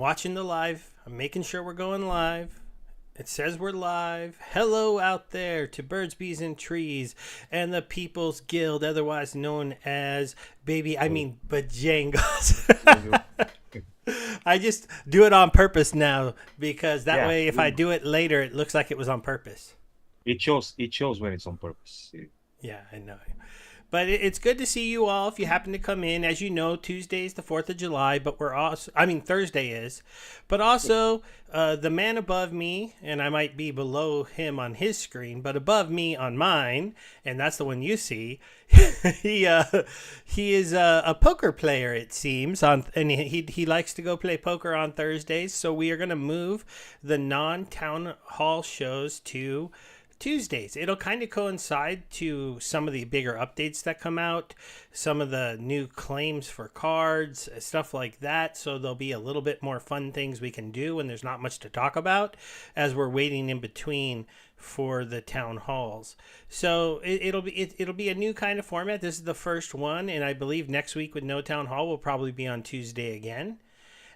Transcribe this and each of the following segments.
watching the live. I'm making sure we're going live. It says we're live. Hello out there to Birds, Bees, and Trees and the People's Guild, otherwise known as So Bajangos. you, I just do it on purpose now because that yeah, way, if I do it later, it looks like it was on purpose. it shows when it's on purpose. Yeah, I know. But it's good to see you all if you happen to come in. As you know, Tuesday is the 4th of July, but Thursday is. But also, the man above me, and I might be below him on his screen, but above me on mine, and that's the one you see, he he is a poker player, it seems, and he likes to go play poker on Thursdays. So we are going to move the non-town hall shows to Tuesdays. It'll kind of coincide to some of the bigger updates that come out, some of the new claims for cards, stuff like that. So there'll be a little bit more fun things we can do when there's not much to talk about as we're waiting in between for the town halls. So it'll be a new kind of format. This is the first one, and I believe next week with no town hall will probably be on Tuesday again.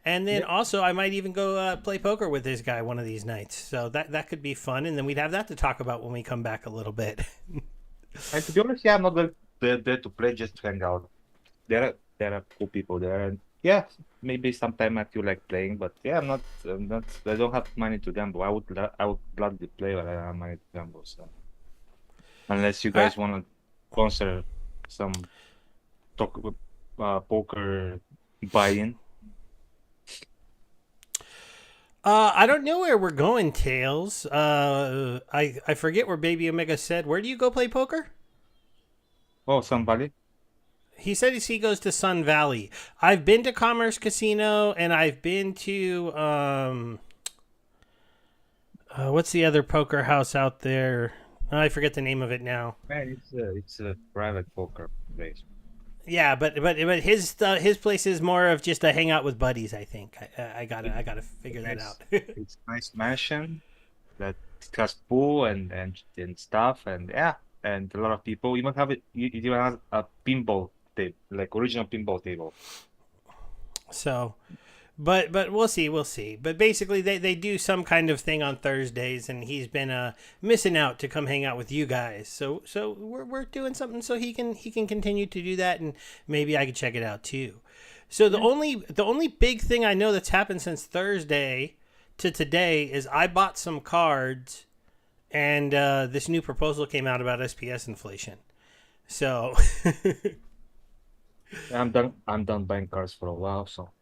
And then Yeah. also, I might even go play poker with this guy one of these nights. So that could be fun. And then we'd have that to talk about when we come back a little bit. And to be honest, yeah, I'm not there to play, just to hang out. There are cool people there, and yeah, maybe sometime I feel like playing, but yeah, I'm not. I don't have money to gamble. I would gladly play, but I don't have money to gamble. So unless you Uh, guys want to sponsor some talk poker buy-in. I don't know where we're going, Tails. I forget where Bebeomega said. Where do you go play poker? Oh, somebody. He said he goes to Sun Valley. I've been to Commerce Casino and I've been to what's the other poker house out there? I forget the name of it now. Man, it's a private poker place. Yeah, but his place is more of just a hangout with buddies. I think I gotta figure that It's out. it's nice mansion that has pool and stuff, and yeah, and a lot of people. You might have it. You even have a pinball table, like original pinball table. So, but we'll see. But basically, they do some kind of thing on Thursdays, and he's been missing out to come hang out with you guys. So we're doing something so he can continue to do that, and maybe I could check it out too. So the Yeah. only big thing I know that's happened since Thursday to today is I bought some cards, and this new proposal came out about SPS inflation. So I'm done. I'm done buying cars for a while. So,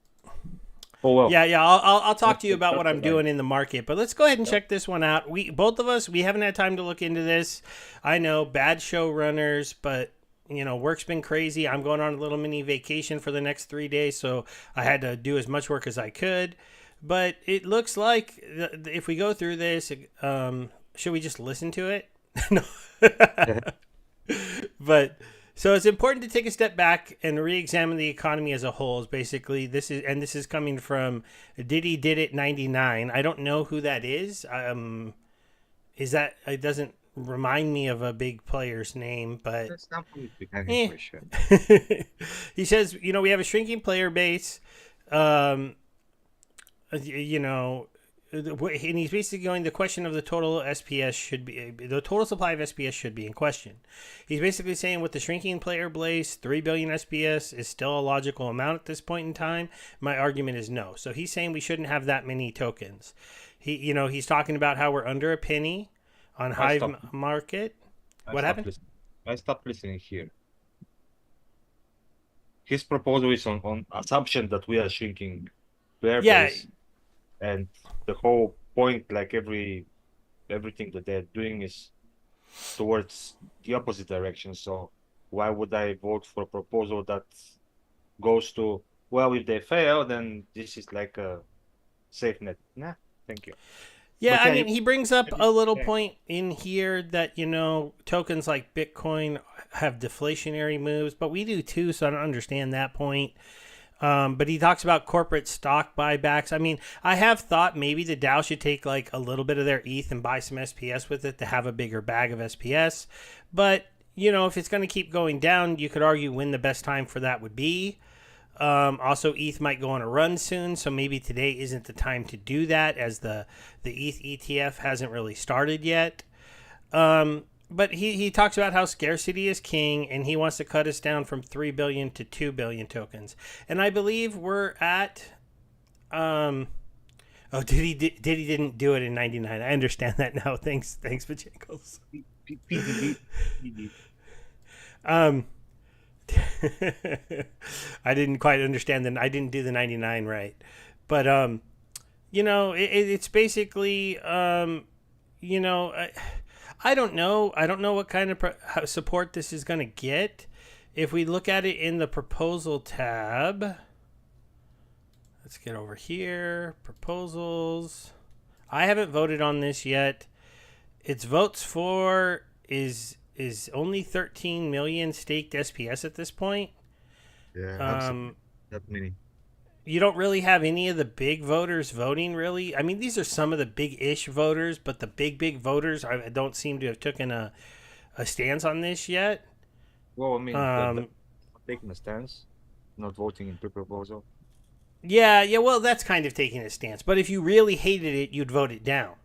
oh well. yeah, I'll talk to you about That's what I'm all right. doing in the market, but let's go ahead and Yep. check this one out. We both of us we haven't had time to look into this. I know bad showrunners, but work's been crazy. I'm going on a little mini vacation for the next 3 days, so I had to do as much work as I could. But it looks like if we go through this, should we just listen to it? No. But so it's important to take a step back and re-examine the economy as a whole. Is basically this is coming from Diddy Did It 99. I don't know who that is. Is that it doesn't remind me of a big player's name, but That's not politically kind eh. inflation. He says, we have a shrinking player base. Um, you know, and he's basically going. The question of the total SPS should be the total supply of SPS should be in question. He's basically saying with the shrinking player base, 3 billion SPS is still a logical amount at this point in time. My argument is no. So he's saying we shouldn't have that many tokens. He's talking about how we're under a penny on I Hive stopped. Market. I What stopped happened? listening. I stopped listening here. His proposal is on assumption that we are shrinking player Yeah, base, and the whole point, like everything that they're doing is towards the opposite direction. So why would I vote for a proposal that goes to, well, if they fail, then this is like a safe net? Nah, thank you. Yeah, But I yeah, mean, he brings up a little yeah, point in here that, tokens like Bitcoin have deflationary moves, but we do too, so I don't understand that point. But he talks about corporate stock buybacks. I mean, I have thought maybe the Dow should take like a little bit of their ETH and buy some SPS with it to have a bigger bag of SPS. But, if it's going to keep going down, you could argue when the best time for that would be. Also, ETH might go on a run soon, so maybe today isn't the time to do that, as the ETH ETF hasn't really started yet. But he talks about how scarcity is king, and he wants to cut us down from 3 billion to 2 billion tokens. And I believe we're at. Oh, did he didn't do it in '99? I understand that now. Thanks, Pachenkos. Um, I didn't quite understand that. I didn't do the '99 right, but it's basically you know, I don't know. I don't know what kind of support this is going to get. If we look at it in the proposal tab, let's get over here. Proposals. I haven't voted on this yet. Its votes for is only 13 million staked SPS at this point. Yeah, that many. You don't really have any of the big voters voting, really. I mean, these are some of the big-ish voters, but the big voters I don't seem to have taken a stance on this yet. Well, I mean, taking a stance, not voting in pre-proposal. Yeah. Well, that's kind of taking a stance. But if you really hated it, you'd vote it down,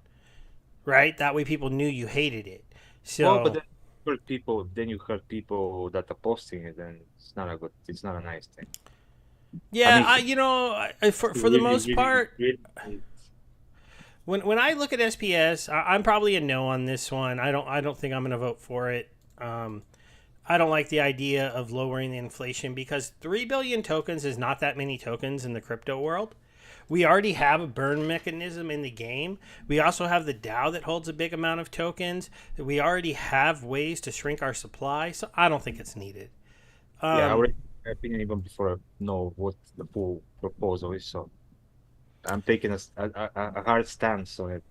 right? That way, people knew you hated it. So, Well, but then you hurt people that are posting it, and it's not a nice thing. yeah, I mean, for the most part, when I look at SPS, I'm probably a no on this one. I don't think I'm going to vote for it. I don't like the idea of lowering the inflation, because 3 billion tokens is not that many tokens in the crypto world. We already have a burn mechanism in the game. We also have the DAO that holds a big amount of tokens. We already have ways to shrink our supply, so I don't think it's needed. yeah, I already my opinion even before I know what the full proposal is. So I'm taking a hard stance on it.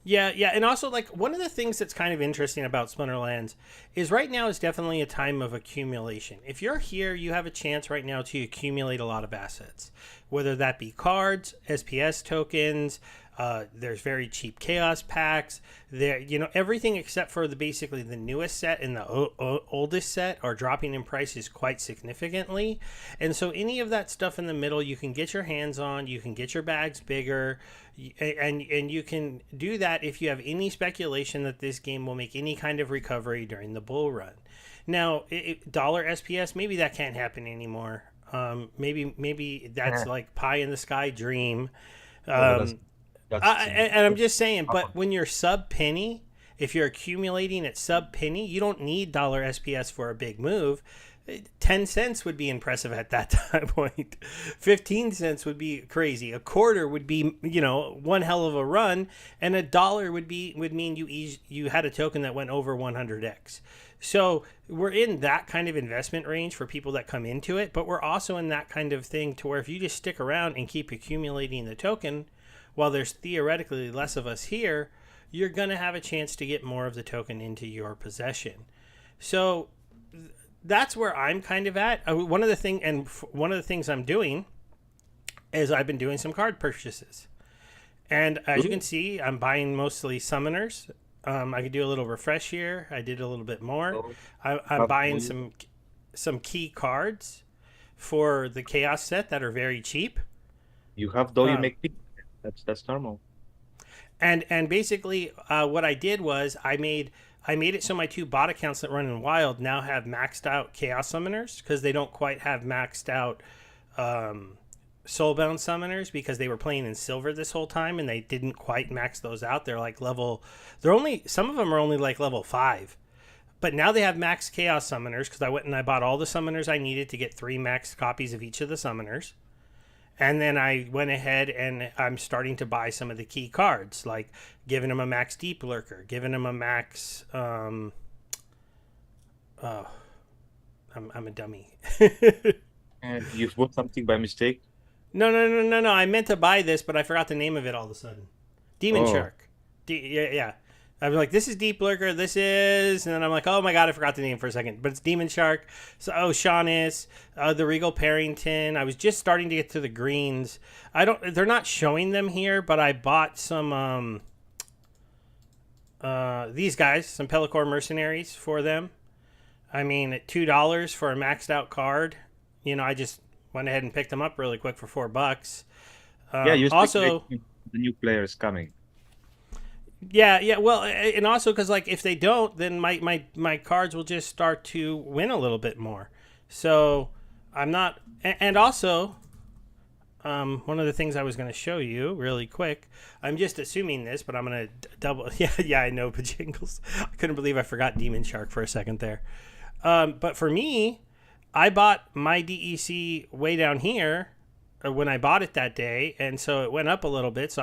Yeah, and also, like, one of the things that's kind of interesting about Splinterlands is right now is definitely a time of accumulation. If you're here, you have a chance right now to accumulate a lot of assets, whether that be cards, SPS tokens. There's very cheap chaos packs. There, everything except for basically the newest set and the oldest set are dropping in prices quite significantly. And so any of that stuff in the middle, you can get your hands on. You can get your bags bigger, and you can do that if you have any speculation that this game will make any kind of recovery during the bull run. Now, dollar SPS, maybe that can't happen anymore. Maybe that's like pie in the sky dream. And I'm just saying, but when you're sub penny, if you're accumulating at sub penny, you don't need dollar SPS for a big move. 10 cents would be impressive at that time point. 15 cents would be crazy. A quarter would be, one hell of a run, and $1 would mean you had a token that went over 100x. So we're in that kind of investment range for people that come into it, but we're also in that kind of thing to where if you just stick around and keep accumulating the token, while there's theoretically less of us here, you're going to have a chance to get more of the token into your possession. So that's where I'm kind of at. One of the things I'm doing is I've been doing some card purchases. And as you can see, I'm buying mostly summoners. I could do a little refresh here. I did a little bit more. I'm buying some key cards for the chaos set that are very cheap. You have, though, you make people. That's normal. And basically, what I did was I made it so my 2 bot accounts that run in Wild now have maxed out Chaos Summoners, because they don't quite have maxed out Soulbound Summoners, because they were playing in Silver this whole time and they didn't quite max those out. They're like some of them are only like level 5. But now they have max Chaos Summoners, because I went and I bought all the Summoners I needed to get 3 max copies of each of the Summoners. And then I went ahead and I'm starting to buy some of the key cards, like giving them a max Deep Lurker, giving them a max. I'm a dummy. And you've bought something by mistake? No. I meant to buy this, but I forgot the name of it all of a sudden. Demon Shark. Yeah. I was like, this is Deep Lurker, this is... And then I'm like, oh my god, I forgot the name for a second. But it's Demon Shark. So, Shaunis, the Regal Parrington. I was just starting to get to the greens. They're not showing them here, but I bought some... these guys, some Pellicor Mercenaries for them. I mean, at $2 for a maxed out card. I just went ahead and picked them up really quick for $4. Yeah, you speculate Also, the new players coming. yeah, yeah. Well, and also because like if they don't, then my cards will just start to win a little bit more. So I'm not, and also one of the things I was going to show you really quick. I'm just assuming this, but I'm going to double. Yeah, yeah, I know, Bajingles. I couldn't believe I forgot Demon Shark for a second there. But for me, I bought my DEC way down here when I bought it that day, and so it went up a little bit.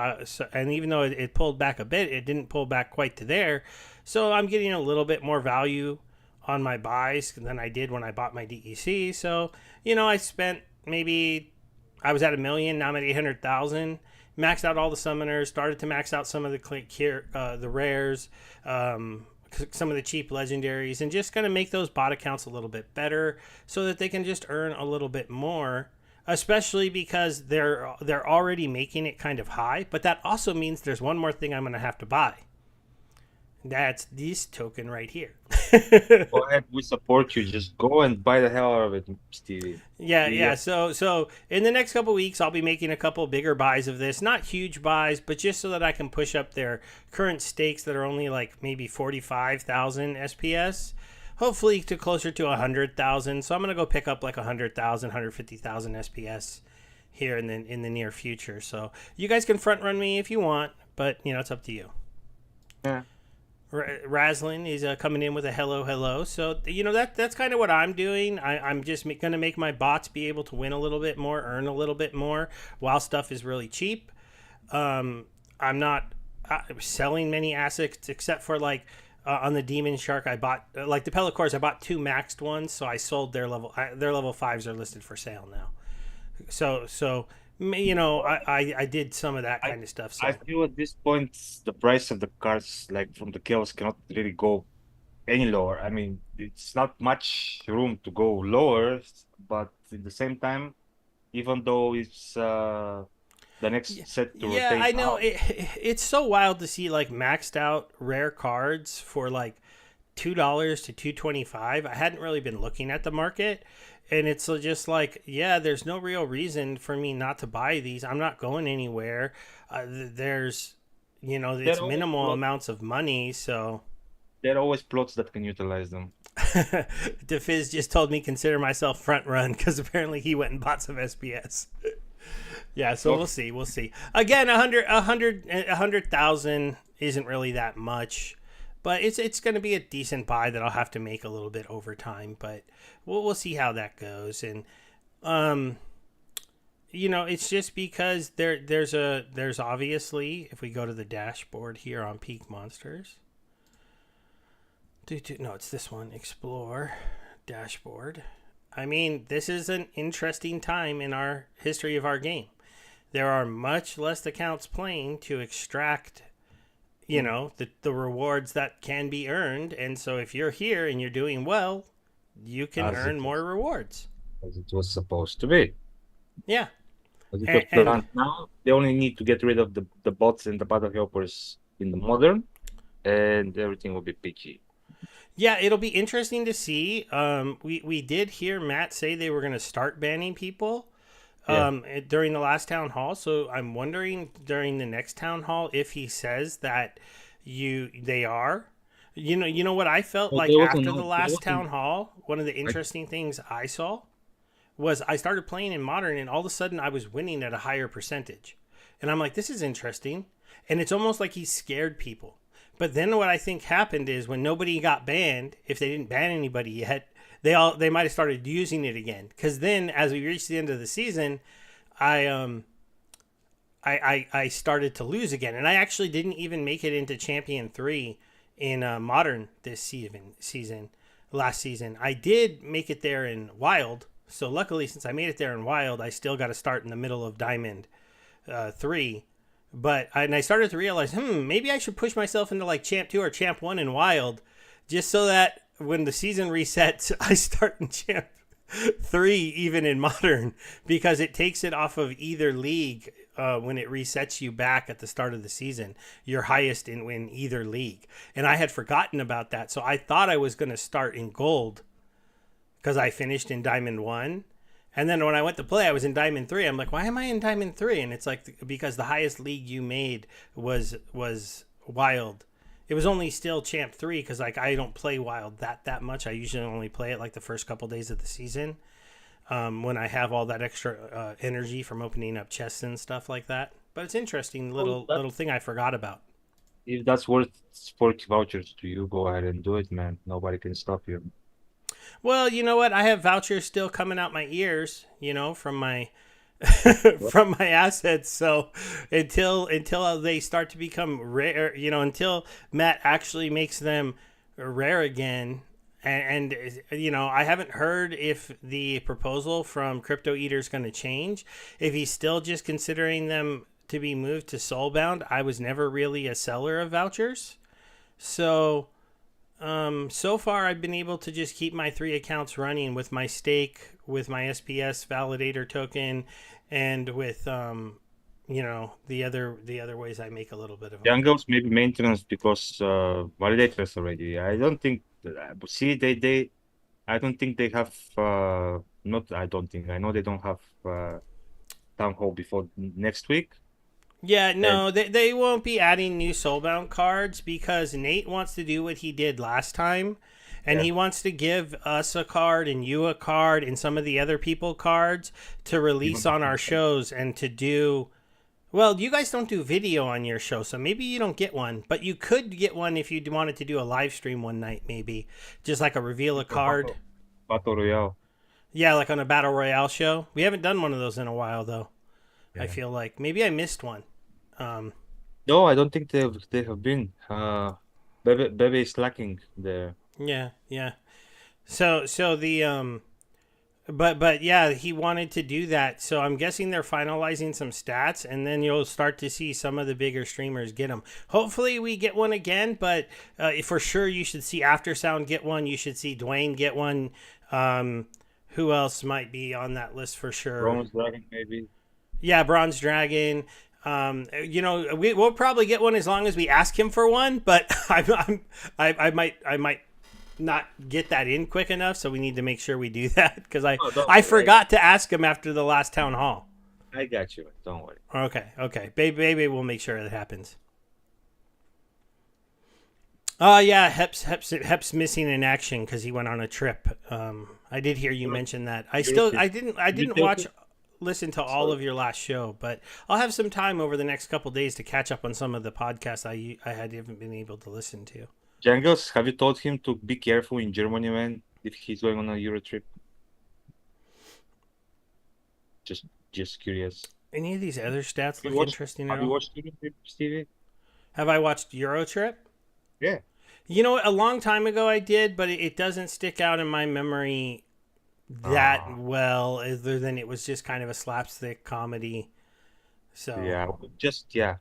And even though it pulled back a bit, it didn't pull back quite to there. So I'm getting a little bit more value on my buys than I did when I bought my DEC. So I spent maybe I was at 1 million. Now I'm at 800,000. Maxed out all the summoners. Started to max out some of the rares. Some of the cheap legendaries, and just going to make those bot accounts a little bit better so that they can just earn a little bit more, especially because they're already making it kind of high. But that also means there's one more thing I'm going to have to buy. That's this token right here. Go ahead, we support you. Just go and buy the hell out of it, Stevie. Yeah. So in the next couple weeks, I'll be making a couple bigger buys of this. Not huge buys, but just so that I can push up their current stakes that are only like maybe 45,000 SPS, hopefully to closer to 100,000. So I'm gonna go pick up like 100,000, 150,000 SPS here in the near future. So you guys can front run me if you want, but it's up to you. Yeah. Raslin is coming in with a hello. So that's kind of what I'm doing. I'm just going to make my bots be able to win a little bit more, earn a little bit more, while stuff is really cheap. I'm not selling many assets except for like on the Demon Shark. I bought like the Pellicores. I bought 2 maxed ones, so I sold their level 5s are listed for sale now. So I did some of that kind of stuff. So I feel at this point the price of the cards, like from the chaos, cannot really go any lower. I mean, it's not much room to go lower, but at the same time, even though it's the next set to rotate I know out, it's so wild to see like maxed out rare cards for like $2 to $2.25. I hadn't really been looking at the market, and it's just like, there's no real reason for me not to buy these. I'm not going anywhere. There's it's minimal amounts of money, so there are always plots that can utilize them. DeFizz just told me consider myself front run because apparently he went and bought some SPS. Yeah, so we'll see. Again, 100,000 isn't really that much, but it's going to be a decent buy that I'll have to make a little bit over time. But we'll see how that goes. And it's just because there's obviously, if we go to the dashboard here on Peak Monsters. No, it's this one. Explore dashboard. I mean, this is an interesting time in our history of our game. There are much less accounts playing to extract, the rewards that can be earned. And so if you're here and you're doing well, you can earn more rewards. As it was supposed to be. Yeah. As it was planned now, they only need to get rid of the bots and the battle helpers in the modern, and everything will be peachy. Yeah, it'll be interesting to see. We did hear Matt say they were going to start banning people during the last town hall. So I'm wondering during the next town hall if he says that they are. You know what I felt like after the last town hall. One of the interesting things I saw was I started playing in modern, and all of a sudden I was winning at a higher percentage, and I'm like, this is interesting, and it's almost like he scared people. But then what I think happened is when nobody got banned, if they didn't ban anybody yet, they might have started using it again. Because then, as we reached the end of the season, I started to lose again, and I actually didn't even make it into Champion 3 in Modern this season. Last season, I did make it there in Wild. So luckily, since I made it there in Wild, I still got to start in the middle of Diamond 3. But I started to realize, maybe I should push myself into like Champ 2 or Champ 1 in Wild, just so that when the season resets, I start in Champ 3 even in Modern, because it takes it off of either league when it resets you back at the start of the season, your highest in either league. And I had forgotten about that, so I thought I was going to start in Gold because I finished in Diamond 1. And then when I went to play, I was in Diamond 3. I'm like, why am I in Diamond 3? And it's like because the highest league you made was Wild. It was only still Champ 3 because like I don't play Wild that much. I usually only play it like the first couple days of the season, when I have all that extra energy from opening up chests and stuff like that. But it's interesting Well, little thing I forgot about. if that's worth 40 vouchers to you, go ahead and do it, man. Nobody can stop you. Well, you know what? I have vouchers still coming out my ears, from my from my assets. So until they start to become rare, until Matt actually makes them rare again, and I haven't heard if the proposal from Crypto Eater is going to change. If he's still just considering them to be moved to Soulbound, I was never really a seller of vouchers, so. So far, I've been able to just keep my 3 accounts running with my stake, with my SPS validator token, and with the other ways I make a little bit of money. Jungles maybe maintenance because validators already. I don't think. See, I don't think they have. Not. I don't think. I know they don't have town hall before next week. Yeah, And no, they won't be adding new Soulbound cards because Nate wants to do what he did last time. And yeah, he wants to give us a card and you a card and some of the other people cards to you release want to on see our them. shows and to do. Well, you guys don't do video on your show, so maybe you don't get one. But you could get one if you wanted to do a live stream one night, maybe. Just like a reveal a For card. battle royale. Yeah, like on a Battle Royale show. We haven't done one of those in a while, though. I Yeah. feel like. Maybe I missed one. No, I don't think they have been. Bebe is lacking there. Yeah, yeah. So the. But yeah, he wanted to do that. So I'm guessing they're finalizing some stats, and then you'll start to see some of the bigger streamers get them. Hopefully, we get one again. But for sure, you should see Aftersound get one. You should see Dwayne get one. Who else might be on that list for sure? Bronze Dragon maybe. Yeah, Bronze Dragon. We'll probably get one as long as we ask him for one. But I might not get that in quick enough, so we need to make sure we do that because I Oh, don't I worry. forgot to ask him after the last town hall. I got you. Don't worry. Okay, baby, we'll make sure that happens. Oh yeah, Hep's missing in action because he went on a trip. I did hear you mention that. I still Seriously. I You didn't take watch it? listen to all Sorry. of your last show, but I'll have some time over the next couple days to catch up on some of the podcasts I haven't been able to listen to. Jangles, have you told him to be careful in Germany, man, if he's going on a Euro trip? Just just curious. Any of these other stats Have you look watched interesting at have you all? watched Euro trip, Stevie? Have I watched Eurotrip? Yeah. You know, a long time ago I did, but it doesn't stick out in my memory that Ah, well, other than it was just kind of a slapstick comedy. So, yeah.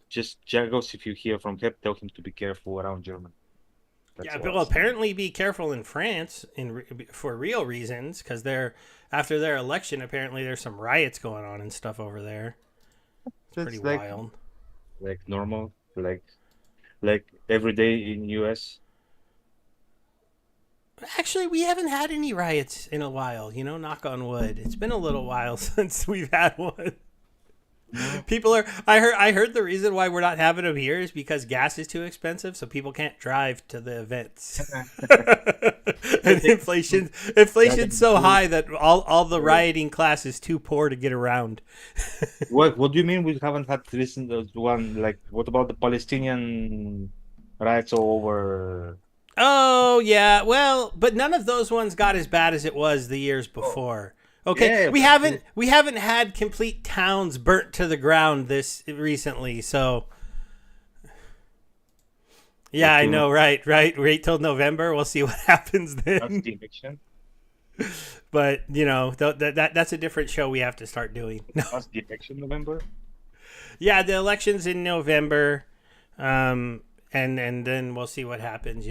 Just Jangles, if you hear from him, tell him to be careful around Germany. That's yeah, all but I'll well, say. apparently be careful in France for real reasons because they're after their election. Apparently, there's some riots going on and stuff over there. It's pretty That's like wild. normal, like every day in US. Actually, we haven't had any riots in a while. Knock on wood. It's been a little while since we've had one. No. People are. I heard the reason why we're not having them here is because gas is too expensive, so people can't drive to the events. I And think that inflation's so includes high that all the rioting class is too poor to get around. what do you mean we haven't had recent one? Like, what about the Palestinian riots all over? Oh yeah, well, but none of those ones got as bad as it was the years Oh, before. Okay, yeah, we but haven't we haven't had complete towns burnt to the ground this recently, so yeah, I okay, know, right. Wait till November, we'll see what happens that's then. the election. But that's a different show we have to start doing. No, That's the election, November. yeah, the election's in November, and then we'll see what happens.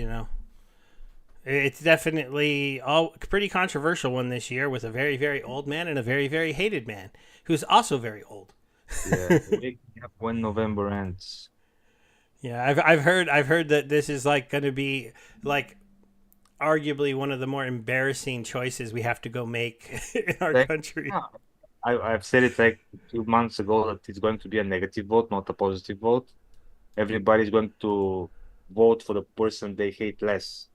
It's definitely all pretty controversial one this year with a very, very old man and a very, very hated man who's also very old. Yeah, the big gap when November ends. Yeah, I've heard that this is like going to be like arguably one of the more embarrassing choices we have to go make in our Like, country. yeah, I've said it like 2 months ago that it's going to be a negative vote, not a positive vote. Everybody's going to vote for the person they hate less.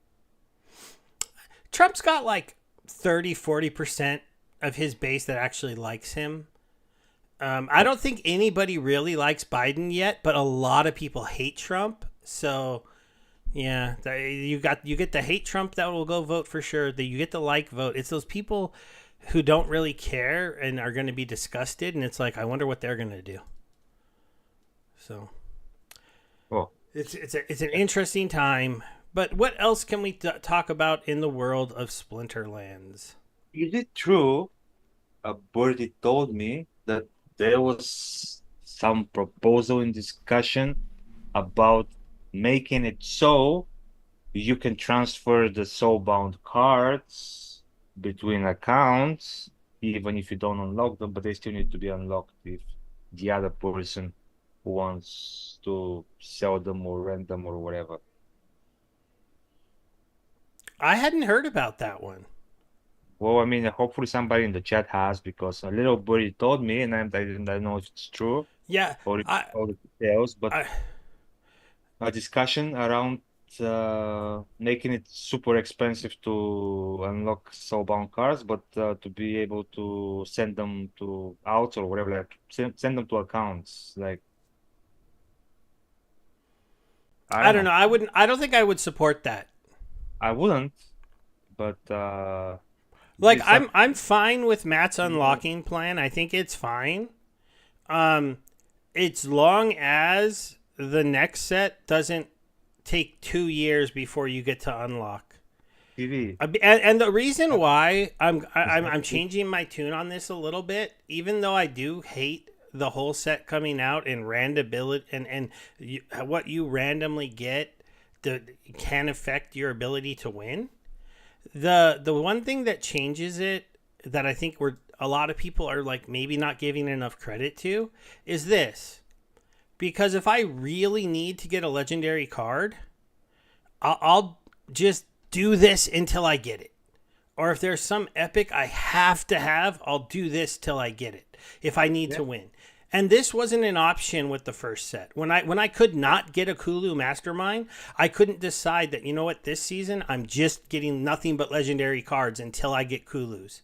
Trump's got like 30-40% of his base that actually likes him. I don't think anybody really likes Biden yet, but a lot of people hate Trump. So yeah, you get the hate Trump that will go vote for sure. You get the like vote. It's those people who don't really care and are going to be disgusted, and it's like I wonder what they're going to do. So Oh, it's an interesting time. But what else can we talk about in the world of Splinterlands? is it true? A birdie told me that there was some proposal in discussion about making it so you can transfer the soulbound cards between accounts, even if you don't unlock them, but they still need to be unlocked if the other person wants to sell them or rent them or whatever. I hadn't heard about that one. Well, I mean, hopefully somebody in the chat has, because a little birdie told me, and I don't know if it's true Yeah, or if I, all the details, but I a discussion around making it super expensive to unlock soulbound cards, but to be able to send them to outs or whatever, like send them to accounts. Like, I I don't don't know. know. I wouldn't. I don't think I would support that. I wouldn't, but Like it's up. I'm fine with Matt's unlocking plan. I think it's fine. Um, it's long as the next set doesn't take 2 years before you get to unlock. TV. And the reason why Is I'm changing my tune on this a little bit, even though I do hate the whole set coming out and randability and what you randomly get can affect your ability to win. The one thing that changes it that I think we're a lot of people are like maybe not giving enough credit to is this. Because if I really need to get a legendary card, I'll just do this until I get it. Or if there's some epic I have to have, I'll do this till I get it if I need Yeah. to win. And this wasn't an option with the first set. When I could not get a Kulu Mastermind, I couldn't decide that, you know what, this season I'm just getting nothing but legendary cards until I get Kulus.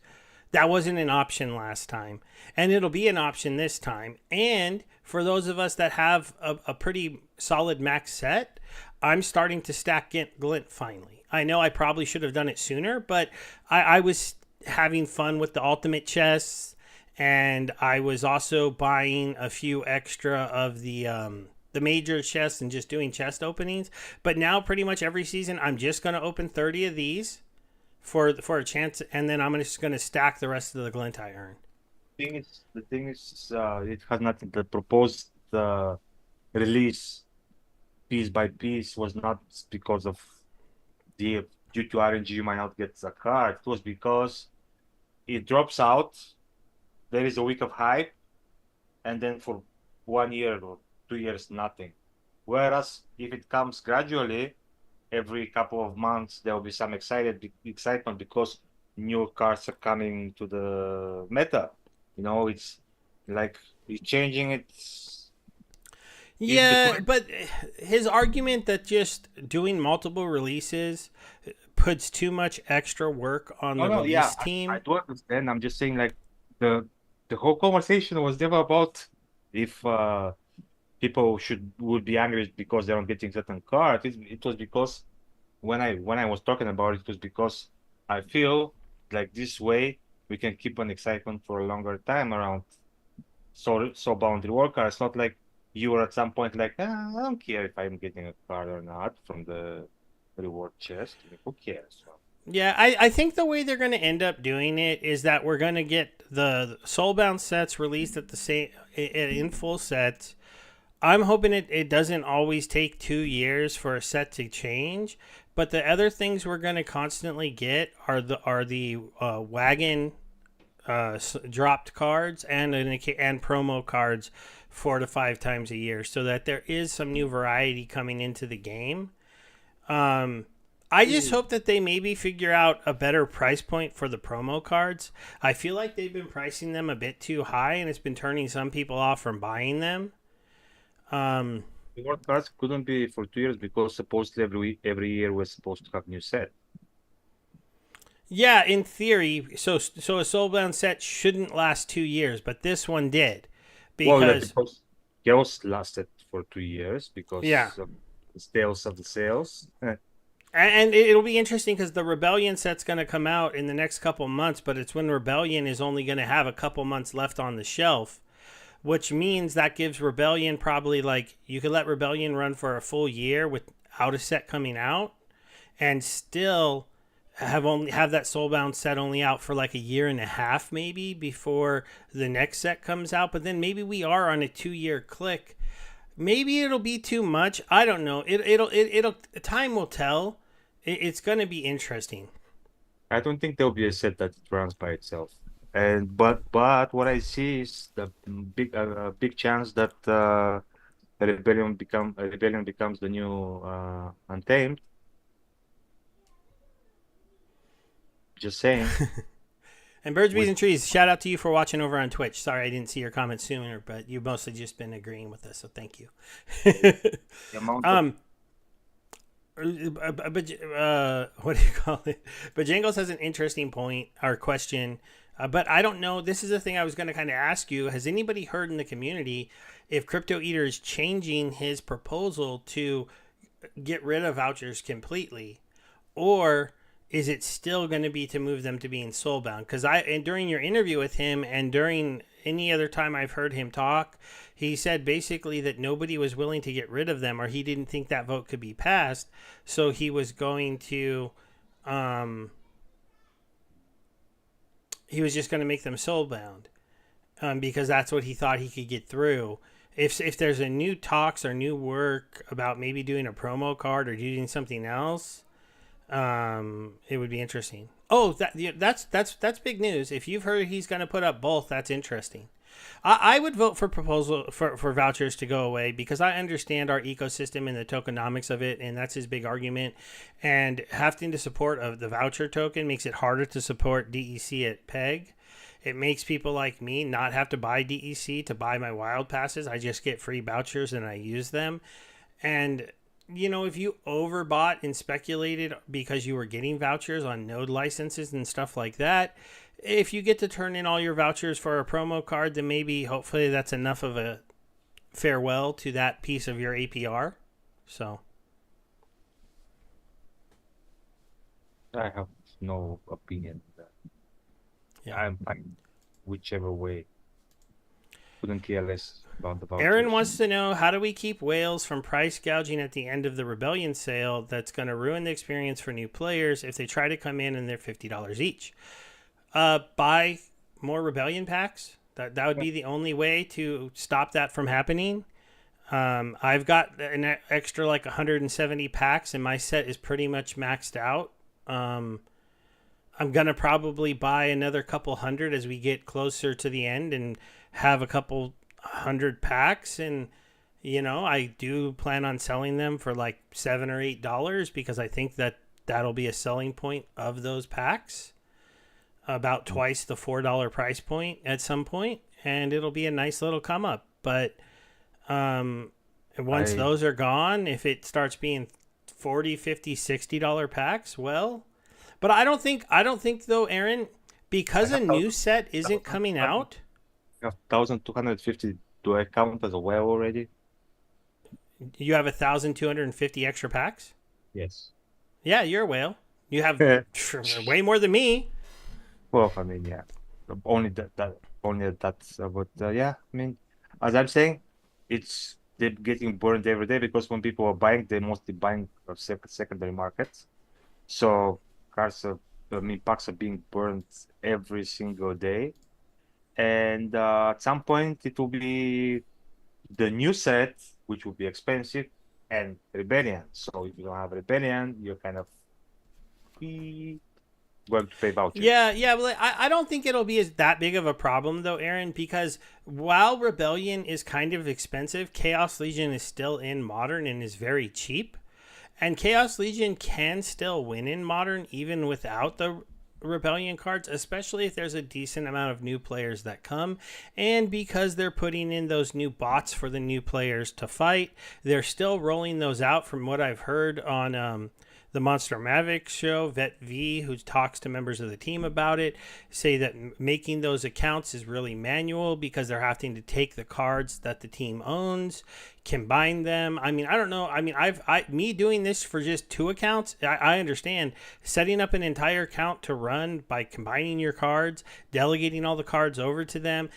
That wasn't an option last time. And it'll be an option this time. And for those of us that have a pretty solid max set, I'm starting to stack Glint finally. I know I probably should have done it sooner, but I was having fun with the ultimate chests, and I was also buying a few extra of the major chests and just doing chest openings. But now pretty much every season I'm just going to open 30 of these for a chance, and then I'm just going to stack the rest of the glint I earn. The thing is, it has nothing. The proposed release piece by piece was not because of the due to RNG you might not get the card. It was because it drops out. There is a week of hype, and then for 1 year or 2 years, nothing. Whereas if it comes gradually, every couple of months there will be some excitement because new cards are coming to the meta. You know, it's like it's changing it in Yeah, between. but his argument that just doing multiple releases puts too much extra work on No, the no, yeah, release I team. do understand. I'm just saying, like the the whole conversation was never about if people would be angry because they're not getting certain cards. It was because when I was talking about it, it was because I feel like this way we can keep an excitement for a longer time around so boundary worker. It's not like you were at some point like, I don't care if I'm getting a card or not from the reward chest. Like, who cares? Yeah, I think the way they're going to end up doing it is that we're going to get the Soulbound sets released at the same in full sets. I'm hoping it doesn't always take 2 years for a set to change, but the other things we're going to constantly get are the wagon dropped cards and promo cards 4 to 5 times a year, so that there is some new variety coming into the game. Um, I just hope that they maybe figure out a better price point for the promo cards. I feel like they've been pricing them a bit too high, and it's been turning some people off from buying them. Um, Reward cards couldn't be for 2 years because supposedly every year we're supposed to have new set. yeah, in theory, so a Soulbound set shouldn't last 2 years, but this one did, Well, yeah, because because Chaos lasted for 2 years yeah, because of the sales of the sales. and it'll be interesting because the Rebellion set's going to come out in the next couple months, but it's when Rebellion is only going to have a couple months left on the shelf, which means that gives Rebellion probably like you could let Rebellion run for a full year without a set coming out, and still have that Soulbound set only out for like a year and a half maybe before the next set comes out. But then maybe we are on a 2 year click. Maybe it'll be too much. I don't know. It'll time will tell. It's gonna be interesting. I don't think there'll be a set that runs by itself. And but what I see is the big chance that Rebellion becomes the new Untamed. Just saying. And Birds, Bees, With and Trees, shout out to you for watching over on Twitch. Sorry I didn't see your comment sooner, but you've mostly just been agreeing with us, so thank you. the amount of But what do you call it? But Jangles has an interesting point or question. But I don't know. This is the thing I was going to kind of ask you. Has anybody heard in the community if Crypto Eater is changing his proposal to get rid of vouchers completely, or is it still going to be to move them to being soulbound? Because and during your interview with him and during any other time I've heard him talk, he said basically that nobody was willing to get rid of them, or he didn't think that vote could be passed, so he was going to he was just going to make them soulbound, because that's what he thought he could get through. If there's a new talks or new work about maybe doing a promo card or doing something else, it would be interesting. Oh, that's big news. If you've heard he's going to put up both, that's interesting. I would vote for proposal for vouchers to go away, because I understand our ecosystem and the tokenomics of it, and that's his big argument. And having to support of the voucher token makes it harder to support DEC at PEG. It makes people like me not have to buy DEC to buy my wild passes. I just get free vouchers and I use them. And you know, if you overbought and speculated because you were getting vouchers on node licenses and stuff like that, if you get to turn in all your vouchers for a promo card, then maybe hopefully that's enough of a farewell to that piece of your APR. So I have no opinion. yeah. I'm fine whichever way. Couldn't care less about the vouchers. Aaron wants to know, how do we keep whales from price gouging at the end of the Rebellion sale that's going to ruin the experience for new players if they try to come in and they're $50 each? Buy more Rebellion packs. That would be the only way to stop that from happening. I've got an extra like 170 packs, and my set is pretty much maxed out. I'm going to probably buy another couple hundred as we get closer to the end and have a couple hundred packs. And, you know, I do plan on selling them for like $7 or $8, because I think that that'll be a selling point of those packs, about twice the $4 price point at some point, and it'll be a nice little come up. But once those are gone, if it starts being $40, $50, $60 packs, well, but I don't think though, Aaron, because a new set isn't coming out. 1,250. Do I count as a whale already? You have 1,250 extra packs? Yes. Yeah, you're a whale. You have way more than me. Well, I mean, yeah. Only that's but yeah, I mean, as I'm saying, they're getting burned every day, because when people are buying, they're mostly buying secondary markets. So packs are being burned every single day. And at some point, it will be the new set, which will be expensive, and Rebellion. So if you don't have Rebellion, you're kind of going to pay vouchers. Yeah. Well, I don't think it'll be that big of a problem, though, Aaron, because while Rebellion is kind of expensive, Chaos Legion is still in Modern and is very cheap. And Chaos Legion can still win in Modern even without the Rebellion cards, especially if there's a decent amount of new players that come. And because they're putting in those new bots for the new players to fight, they're still rolling those out from what I've heard on the Monster Mavic show. Vet V, who talks to members of the team about it, say that making those accounts is really manual because they're having to take the cards that the team owns, combine them. I mean, I don't know. I mean, me doing this for just 2 accounts, I understand setting up an entire account to run by combining your cards, delegating all the cards over to them,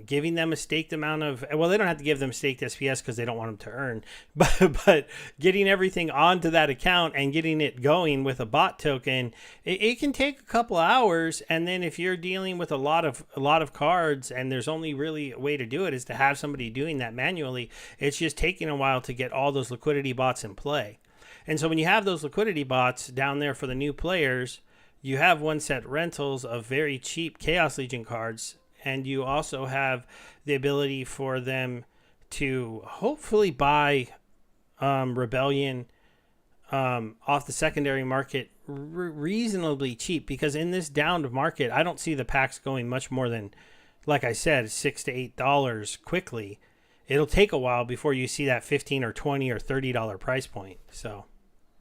giving them a staked amount of, well, they don't have to give them staked SPS because they don't want them to earn, but getting everything onto that account and getting it going with a bot token, it can take a couple hours. And then if you're dealing with a lot of cards and there's only really a way to do it is to have somebody doing that manually, it's just taking a while to get all those liquidity bots in play. And so when you have those liquidity bots down there for the new players, you have one set rentals of very cheap Chaos Legion cards, and you also have the ability for them to hopefully buy Rebellion off the secondary market reasonably cheap, because in this downed market, I don't see the packs going much more than, like I said, $6 to $8 quickly. It'll take a while before you see that $15 or $20 or $30 price point. So,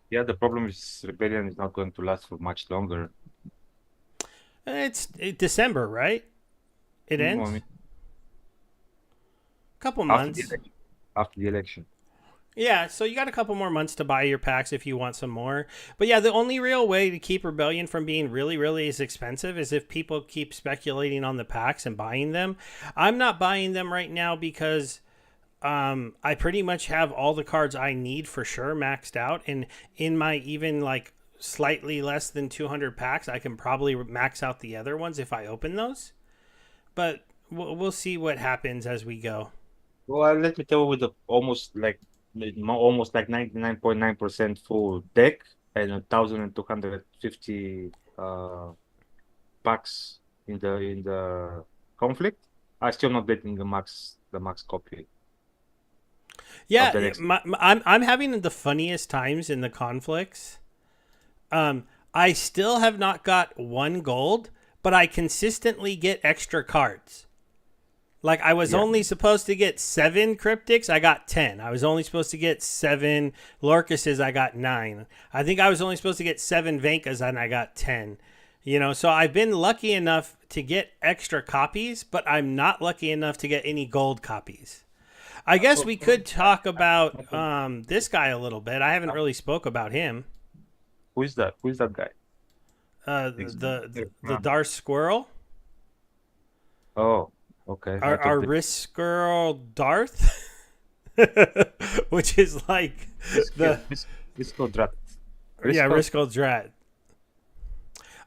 Yeah, the problem is Rebellion is not going to last for much longer. it's December, right? It ends? I mean, Couple after months. after the election. Yeah, so you got a couple more months to buy your packs if you want some more. But yeah, the only real way to keep Rebellion from being really, really as expensive is if people keep speculating on the packs and buying them. I'm not buying them right now because I pretty much have all the cards I need for sure maxed out. And in my even like slightly less than 200 packs, I can probably max out the other ones if I open those. But we'll see what happens as we go. Well, let me tell you, with the almost like 99.9% full deck and 1,250 packs in the conflict, I still not getting the max copy of the Yeah, next. I'm having the funniest times in the conflicts. I still have not got 1 gold, but I consistently get extra cards. Like I was Yeah. only supposed to get 7 cryptics, I got 10. I was only supposed to get 7 Lorcases, I got 9. I think I was only supposed to get 7 Venkas and I got 10. You know, so I've been lucky enough to get extra copies, but I'm not lucky enough to get any gold copies. I guess we could talk about this guy a little bit. I haven't really spoke about him. Who is that? Who is that guy? The Darth Squirrel, Oh, okay. our wrist squirrel Darth, which is like the Risco Drat. yeah Risco Drat.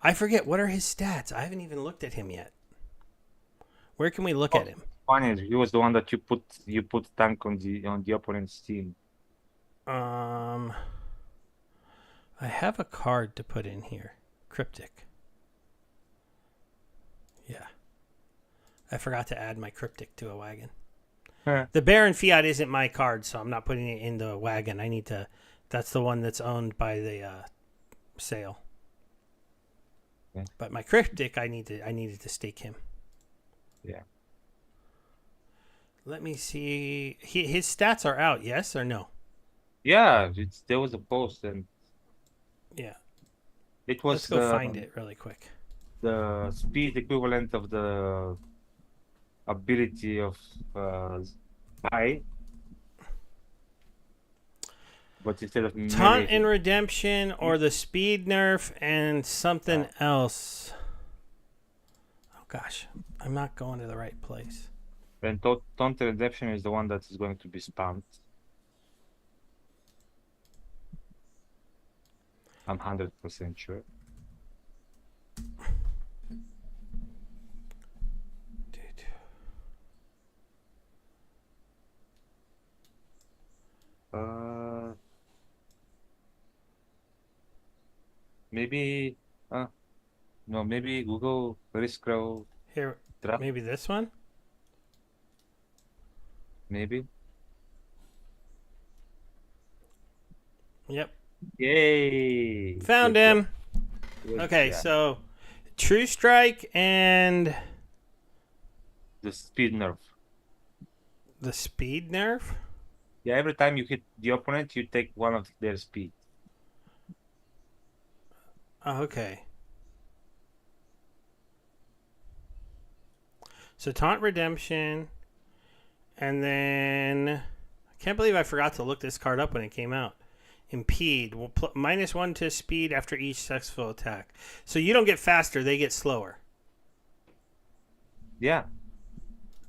I forget what are his stats. I haven't even looked at him yet. Where can we look at him? Funny, he was the one that you put tank on the opponent's team. I have a card to put in here. Cryptic. Yeah. I forgot to add my cryptic to a wagon. The Baron Fiat isn't my card, so I'm not putting it in the wagon. I need to. That's the one that's owned by the sale. Okay. But my cryptic, I needed to stake him. Yeah. Let me see. His stats are out. Yes or no? Yeah, there was a post and Yeah. it was Let's go find it really quick. the speed equivalent of the ability of Spy, but instead of Taunt melee, and Redemption, or the speed nerf and something else. Oh gosh, I'm not going to the right place. then Taunt and Redemption is the one that is going to be spammed. I'm 100% sure. Dude. Maybe no, maybe Google Risco Here, Drop, maybe this one? maybe. Yep. Yay! Found Good job. him. Good Okay, job. so True Strike and The speed nerf. the speed nerf. Yeah, every time you hit the opponent, you take one of their speed. Oh, okay. So Taunt Redemption, and then I can't believe I forgot to look this card up when it came out. Impede will -1 to speed after each successful attack. So you don't get faster; they get slower. Yeah.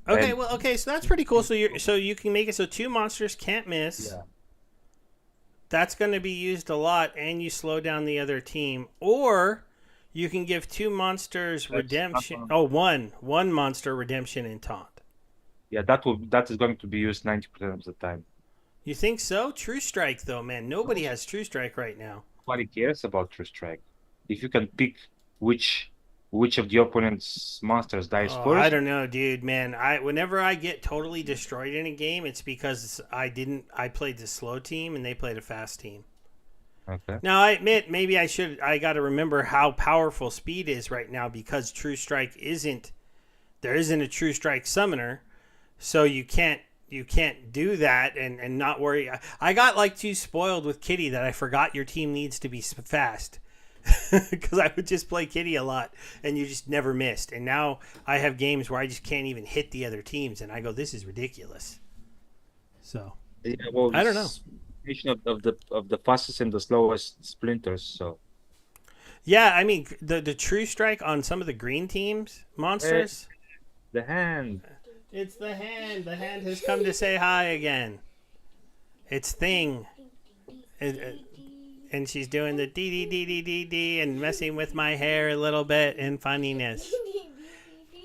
Okay, And well, okay, so that's pretty cool. So you can make it so two monsters can't miss. yeah, That's going to be used a lot, and you slow down the other team. Or you can give two monsters that's not redemption. gonna, Oh, one monster redemption and taunt. yeah, that is going to be used 90% of the time. You think so? True Strike, though, man. Nobody has True Strike right now. Nobody cares about True Strike. If you can pick which which of the opponent's monsters dies Oh, I first, don't know, dude, man. Whenever I get totally destroyed in a game, it's because I played the slow team and they played a fast team. okay. Now, I admit maybe I got to remember how powerful speed is right now because True Strike there isn't a True Strike summoner, so you can't do that and not worry. I got like too spoiled with Kitty that I forgot your team needs to be fast. Because I would just play Kitty a lot and you just never missed. And now I have games where I just can't even hit the other teams and I go, this is ridiculous. So Yeah, well, I don't know. it's combination of the fastest and the slowest splinters. So Yeah, I mean the True Strike on some of the green teams eh, monsters. the hand. It's the hand. The hand has come to say hi again. It's Thing. And she's doing the dee dee dee dee dee dee and messing with my hair a little bit in funniness.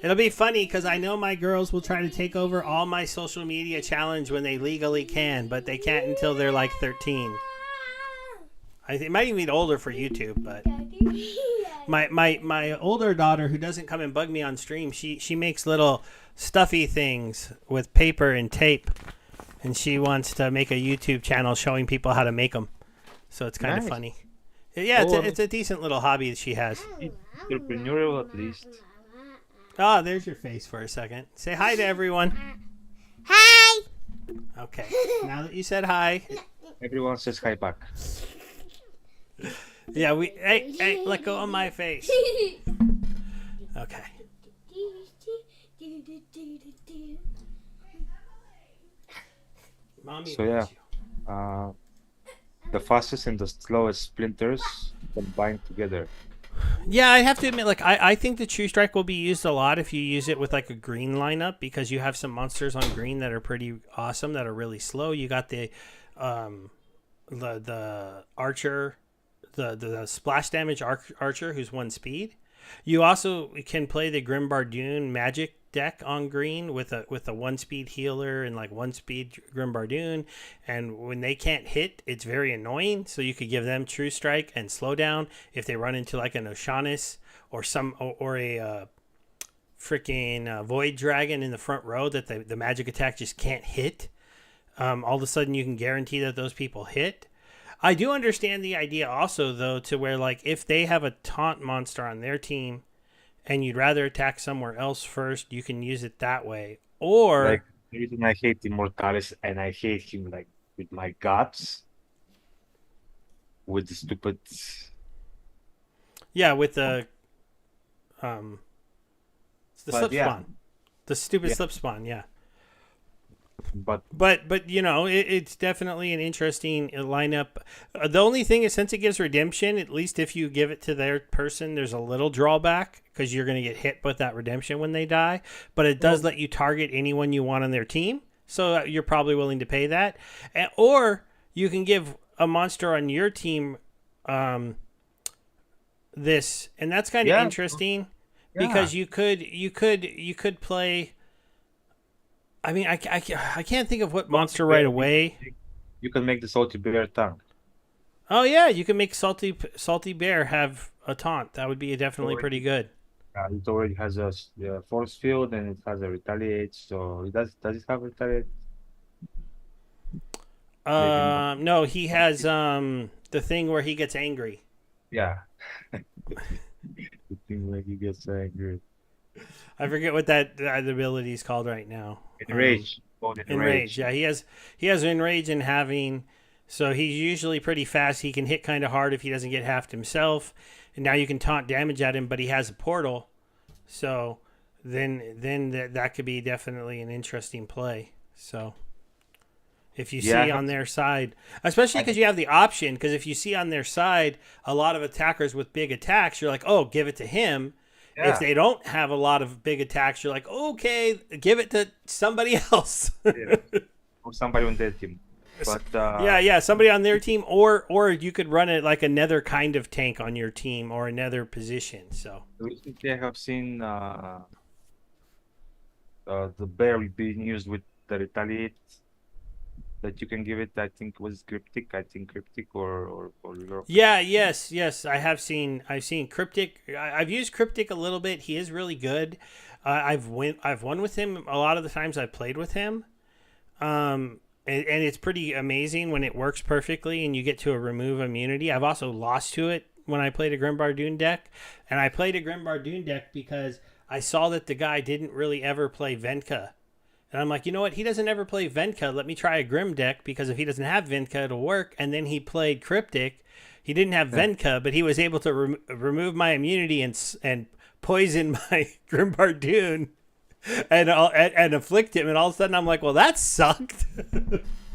It'll be funny because I know my girls will try to take over all my social media challenge when they legally can, but they can't until they're like 13. I think it might even be older for YouTube, but my older daughter who doesn't come and bug me on stream, she makes little stuffy things with paper and tape, and she wants to make a YouTube channel showing people how to make them. So it's kind of Nice. funny. Yeah, Oh, it's a decent little hobby that she has. entrepreneurial at least. Oh, there's your face for a second. Say hi to everyone. Hi. Okay. Now that you said hi, Everyone says hi back. yeah, hey, let go of my face. Okay. Mommy So yeah, loves you. the fastest and the slowest splinters combined together. Yeah, I have to admit, like I think the True Strike will be used a lot if you use it with like a green lineup because you have some monsters on green that are pretty awesome that are really slow. You got um, the archer, the splash damage archer who's 1 speed. You also can play the Grim Bardoon magic deck on green with a 1 speed healer and like 1 speed Grim Bardoon, and when they can't hit, it's very annoying. So you could give them True Strike and slow down if they run into like an Oshanis or a freaking Void Dragon in the front row that the magic attack just can't hit. All of a sudden, you can guarantee that those people hit. I do understand the idea also, though, to where, like, if they have a taunt monster on their team and you'd rather attack somewhere else first, you can use it that way. Or, Like the reason I hate Immortalis and I hate him like with my guts, with the stupid. yeah, with um, it's the But slip yeah, spawn. The stupid yeah. slip spawn, yeah. But But it's definitely an interesting lineup. The only thing is, since it gives redemption, at least if you give it to their person, there's a little drawback because you're going to get hit with that redemption when they die. But it does let you target anyone you want on their team, so you're probably willing to pay that. Or you can give a monster on your team this, and that's kind of yeah, interesting yeah. because you could play. I mean, I can't think of what monster right away. You can make the salty bear tank. Oh yeah, you can make salty bear have a taunt. That would be definitely pretty good. It already has a force field and it has a retaliate. So it does it have retaliate? Maybe not. No, he has the thing where he gets angry. Yeah. The thing where he gets angry. I forget what that ability is called right now. Enrage. Called Enrage. enrage. Yeah, he has enrage and having. So he's usually pretty fast. He can hit kind of hard if he doesn't get halved himself. And now you can taunt damage at him, but he has a portal. So then that could be definitely an interesting play. So if you Yeah, see on their side, especially I, because you have the option, because if you see on their side a lot of attackers with big attacks, you're like, oh, give it to him. If yeah. they don't have a lot of big attacks, you're like, okay, give it to somebody else. Yeah. Or somebody on their team. But Yeah, somebody on their team, or you could run it like another kind of tank on your team or another position. So recently I have seen the barrel being used with the retaliate that you can give it. I think was cryptic. I think cryptic or Lurker. yeah, yes, I've seen cryptic. I've used cryptic a little bit. He is really good. I've won with him a lot of the times I've played with him. And it's pretty amazing when it works perfectly and you get to a remove immunity. I've also lost to it when I played a Grim Bardoon deck, and I played a Grim Bardoon deck because I saw that the guy didn't really ever play Venka. And I'm like, you know what? He doesn't ever play Venka. Let me try a Grim deck because if he doesn't have Venka, it'll work. And then he played Cryptic. He didn't have Yeah. Venka, but he was able to remove my immunity and poison my Grim Bardoon and afflict him. And all of a sudden, I'm like, well, that sucked.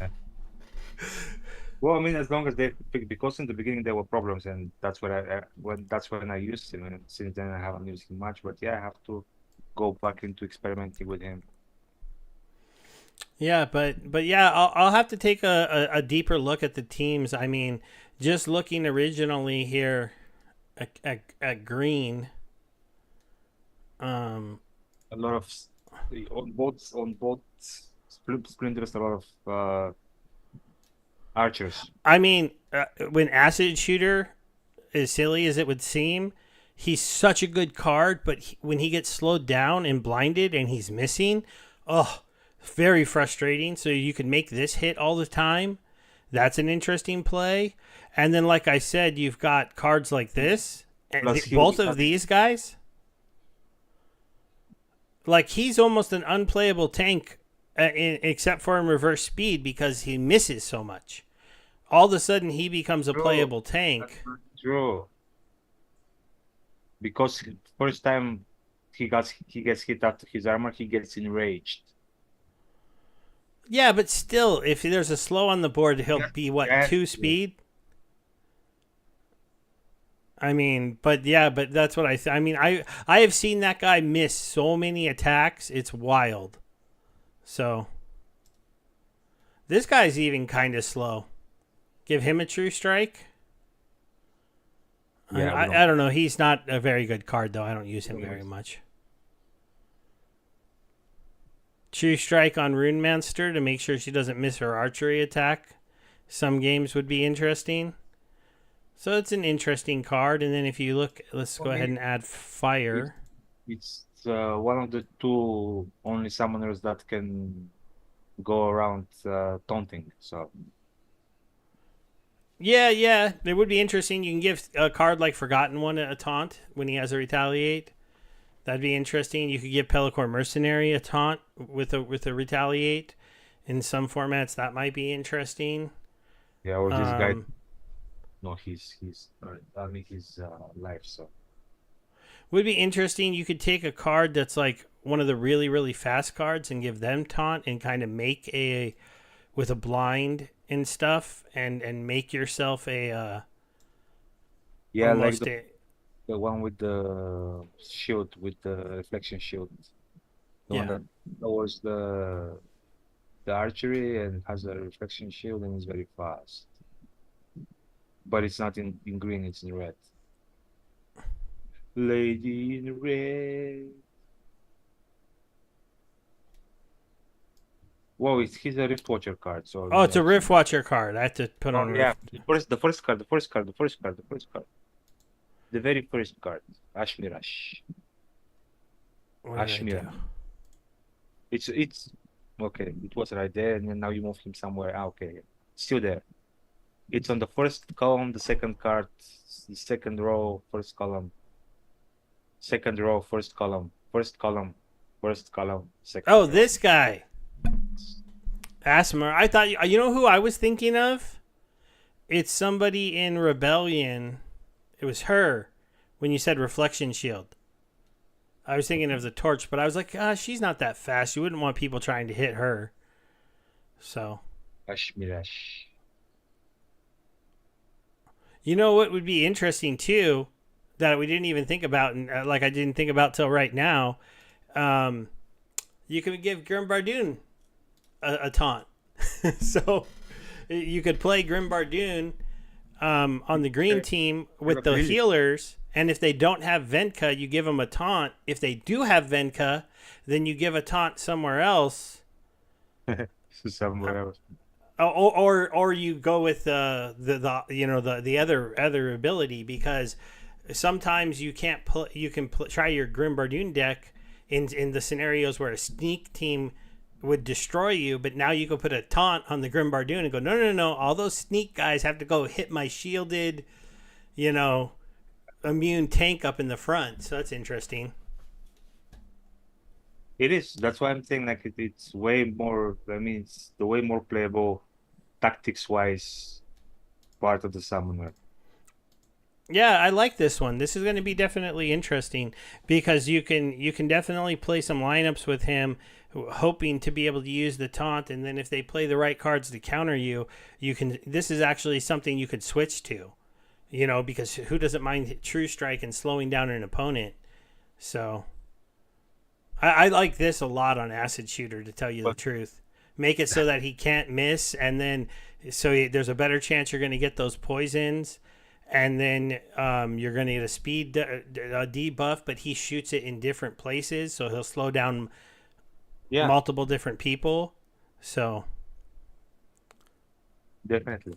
Yeah. Well, I mean, as long as they because in the beginning there were problems, and that's what that's when I used him, and since then I haven't used him much. But yeah, I have to go back into experimenting with him. Yeah, but yeah, I'll have to take a deeper look at the teams. I mean, just looking originally here at Green, um, A lot of on both screen there's a lot of archers. I mean, when Acid Shooter, as silly as it would seem, he's such a good card, but when he gets slowed down and blinded and he's missing, oh, very frustrating. So you can make this hit all the time. That's an interesting play. And then, like I said, you've got cards like this, and Plus, both of these guys. Like he's almost an unplayable tank, except for in reverse speed because he misses so much. All of a sudden, he becomes a true. playable That's tank. not true. Because first time he gets hit after his armor, he gets enraged. Yeah, but still, if there's a slow on the board, he'll Yes, be what, yes, two yes. speed? I mean, but yeah, but that's what I mean, I have seen that guy miss so many attacks. It's wild. So this guy's even kind of slow. Give him a true strike. Yeah, we I don't. don't know. He's not a very good card though. I don't use him very Yes. much. True strike on Rune Monster to make sure she doesn't miss her archery attack. Some games would be interesting. So it's an interesting card. And then if you look, let's For go ahead me, and add it's fire. it's one of the two only summoners that can go around taunting. So Yeah. It would be interesting. You can give a card like Forgotten One a taunt when he has a retaliate. That'd be interesting. You could give Pellicor Mercenary a taunt with a retaliate. In some formats, that might be interesting. yeah, or this guy, Um, no, he's I mean his life. So would be interesting. You could take a card that's like one of the really fast cards and give them taunt and kind of make a with a blind and stuff and make yourself a yeah, like almost a the one with the shield with the reflection shield, the one yeah. that lowers the archery and has a reflection shield and is very fast. But it's not in green, it's in red. Lady in red. Whoa, he's a Rift Watcher card, so Oh, he it's a actually. Rift Watcher card. I have to put Oh on yeah, Rift. the very first card, Ashmirash. What did I do? Ashmira. It's okay. It was right there, and then now you move him somewhere. Ah, okay. still there. It's on the first column, the second card, the second row, first column, second row, first column, first column, first column, second Oh, row. this guy, Asmer. I thought you know who I was thinking of? It's somebody in Rebellion. It was her when you said Reflection Shield. I was thinking of the Torch, but I was like, she's not that fast. You wouldn't want people trying to hit her. So, Mirash. you know what would be interesting too, that we didn't even think about, and like I didn't think about till right now. Um, you could give Grim Bardoon a taunt, so you could play Grim Bardoon on the green team with the healers, and if they don't have Venka, you give them a taunt. If they do have Venka, then you give a taunt somewhere else. Somewhere else. Or you go with the you know the other ability, because sometimes you can't try your Grim Bardoon deck in the scenarios where a sneak team would destroy you, but now you can put a taunt on the Grim Bardoon and go, no, all those sneak guys have to go hit my shielded, immune tank up in the front. So that's interesting. It is. That's why I'm saying like it's way more. I mean, it's the way more playable, tactics-wise, part of the summoner. Yeah, I like this one. This is going to be definitely interesting because you can definitely play some lineups with him, hoping to be able to use the taunt, and then if they play the right cards to counter you, you can. This is actually something you could switch to, because who doesn't mind True Strike and slowing down an opponent? So, I like this a lot on Acid Shooter, to tell you the truth. Make it so that he can't miss, and then there's a better chance you're going to get those poisons. And then you're going to get a speed debuff, but he shoots it in different places, so he'll slow down multiple different people. So definitely.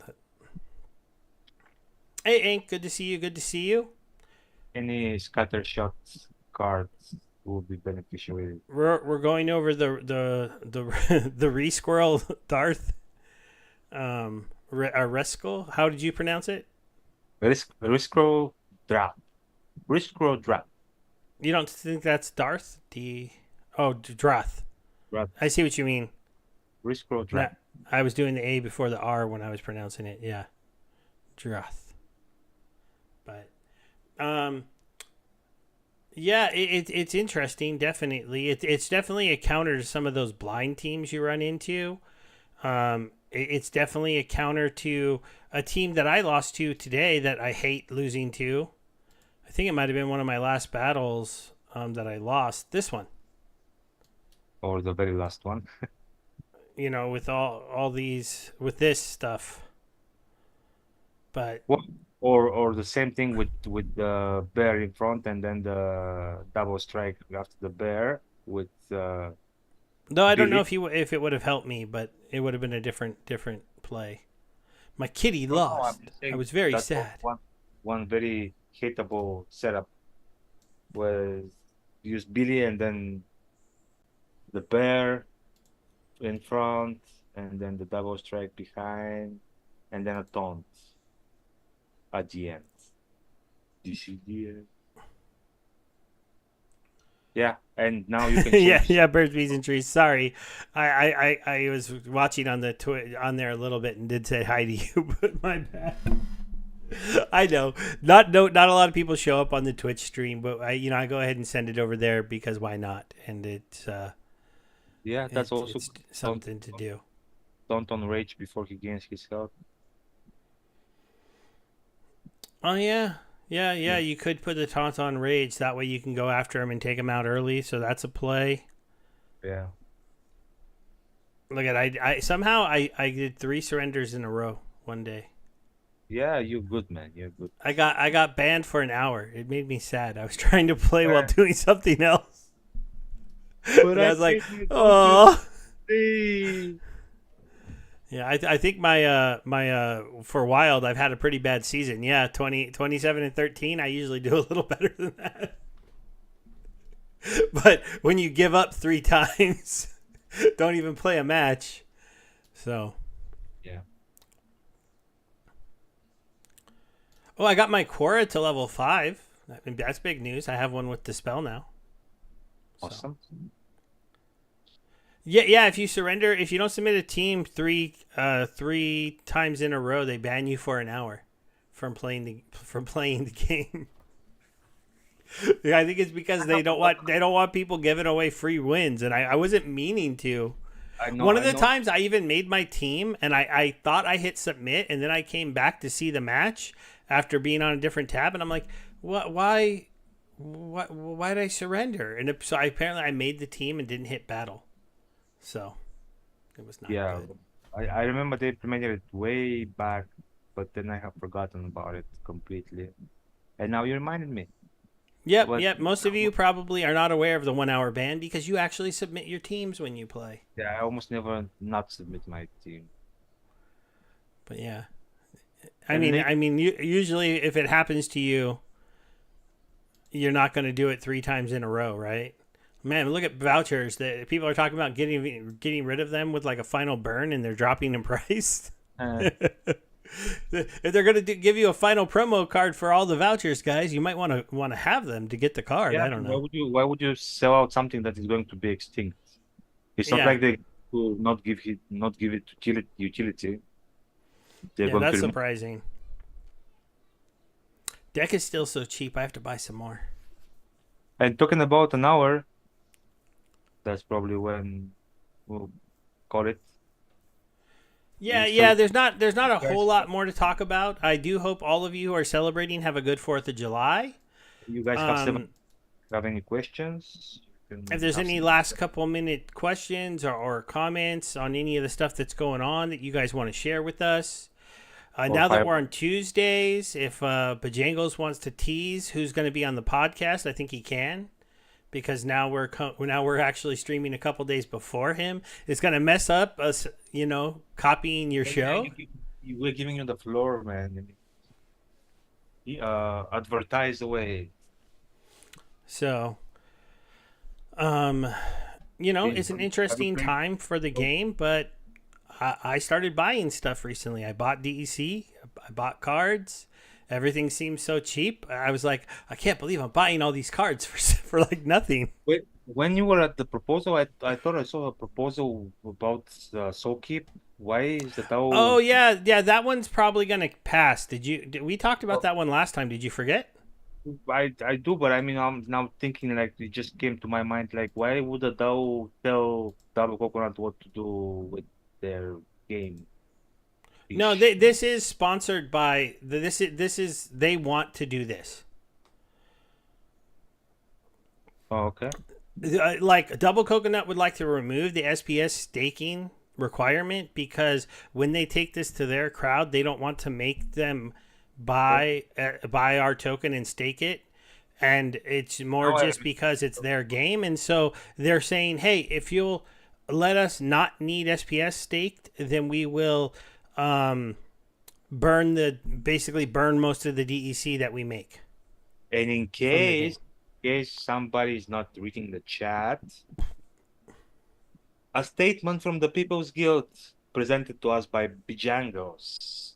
Hey, Hank, good to see you. Good to see you. Any scatter shots cards will be beneficial. We're going over the Resquirrel Darth Reskull. How did you pronounce it? Riscro Drap. Riscro Drap. You don't think that's Darth? Droth. I see what you mean. Riscro Drap. I was doing the A before the R when I was pronouncing it. Yeah. Droth. But, yeah, it's interesting, definitely. It's definitely a counter to some of those blind teams you run into. It's definitely a counter to a team that I lost to today that I hate losing to. I think it might have been one of my last battles that I lost. This one. Or the very last one. With all these, with this stuff. But or the same thing with the bear in front and then the double strike after the bear with though I don't know if it would have helped me, but it would have been a different play. My kitty lost. I was very sad. One very hateable setup was use Billy and then the bear in front and then the double strike behind and then a taunt at the end. Do you see the Yeah, and now you can yeah, birds, bees, and trees. Sorry, I was watching on the on there a little bit and did say hi to you, but my bad. I know, not a lot of people show up on the Twitch stream, but I go ahead and send it over there because why not? And it's that's also something to do. Don't on rage before he gains his health. Oh yeah. Yeah, you could put the taunt on rage. That way you can go after him and take him out early. So that's a play. Yeah. Look at I somehow I did 3 surrenders in a row one day. Yeah, you're good, man. You're good. I got banned for an hour. It made me sad. I was trying to play while doing something else. But I was like, oh. Yeah, I think my for Wild, I've had a pretty bad season. Yeah, 27 and 13. I usually do a little better than that. But when you give up 3 times, don't even play a match. So, yeah. Oh, I got my Quora to level 5. I mean, that's big news. I have one with Dispel now. So. Awesome. Yeah, yeah. If you don't submit a team three times in a row, they ban you for an hour from playing the game. Yeah, I think it's because they don't want people giving away free wins, and I wasn't meaning to. I know, One of I the know. times I even made my team, and I thought I hit submit, and then I came back to see the match after being on a different tab, and I'm like, what? Why did I surrender? And so apparently I made the team and didn't hit battle, so it was not Yeah, good. I remember they implemented it way back, but then I have forgotten about it completely. And now you reminded me. Yep, But yep. Most of you probably are not aware of the 1 hour ban because you actually submit your teams when you play. yeah, I almost never not submit my team. But yeah, I And mean, late, I mean, usually if it happens to you, you're not going to do it 3 times in a row, right? Man, look at vouchers that people are talking about getting rid of them with like a final burn, and they're dropping in price. uh, If they're going to give you a final promo card for all the vouchers, guys, you might want to have them to get the card. yeah, I don't know. why would you sell out something that is going to be extinct? It's not Yeah, like they will not give it utility. They're yeah, going to that's remove. surprising. Deck is still so cheap. I have to buy some more. And talking about an hour, that's probably when we'll call it. Yeah, So yeah. There's not a whole guys, lot more to talk about. I do hope all of you who are celebrating have a good Fourth of July. you guys Um, have any questions? You if can there's have any some. last couple minute questions or comments on any of the stuff that's going on that you guys want to share with us, Or now that fire. we're on Tuesdays, if Bajangles wants to tease who's going to be on the podcast, I think he can. Because now we're actually streaming a couple days before him. It's gonna mess up us, copying your Yeah, show. we're giving you the floor, man. Advertise away. So, um, Okay, it's an have a interesting great. time for the Oh, game, but I started buying stuff recently. I bought DEC, I bought cards. Everything seems so cheap. I was like, I can't believe I'm buying all these cards for like nothing. wait, when you were at the proposal, I thought I saw a proposal about Soul Keep. Why is that Oh all? yeah, yeah. That one's probably gonna pass. We talked about Oh, that one last time? Did you forget? I do, but I mean, I'm now thinking like it just came to my mind like, why would a DAO tell Double Coconut what to do with their game No, ish? this is sponsored by this is they want to do this. Oh, okay. Like Double Coconut would like to remove the SPS staking requirement because when they take this to their crowd, they don't want to make them Okay. buy our token and stake it. And it's more Now I just because it's their game, and so they're saying, "Hey, if you'll let us not need SPS staked, then we will um, basically burn most of the DEC that we make and in from the game." case somebody is not reading the chat, a statement from the People's Guild presented to us by Bijangos.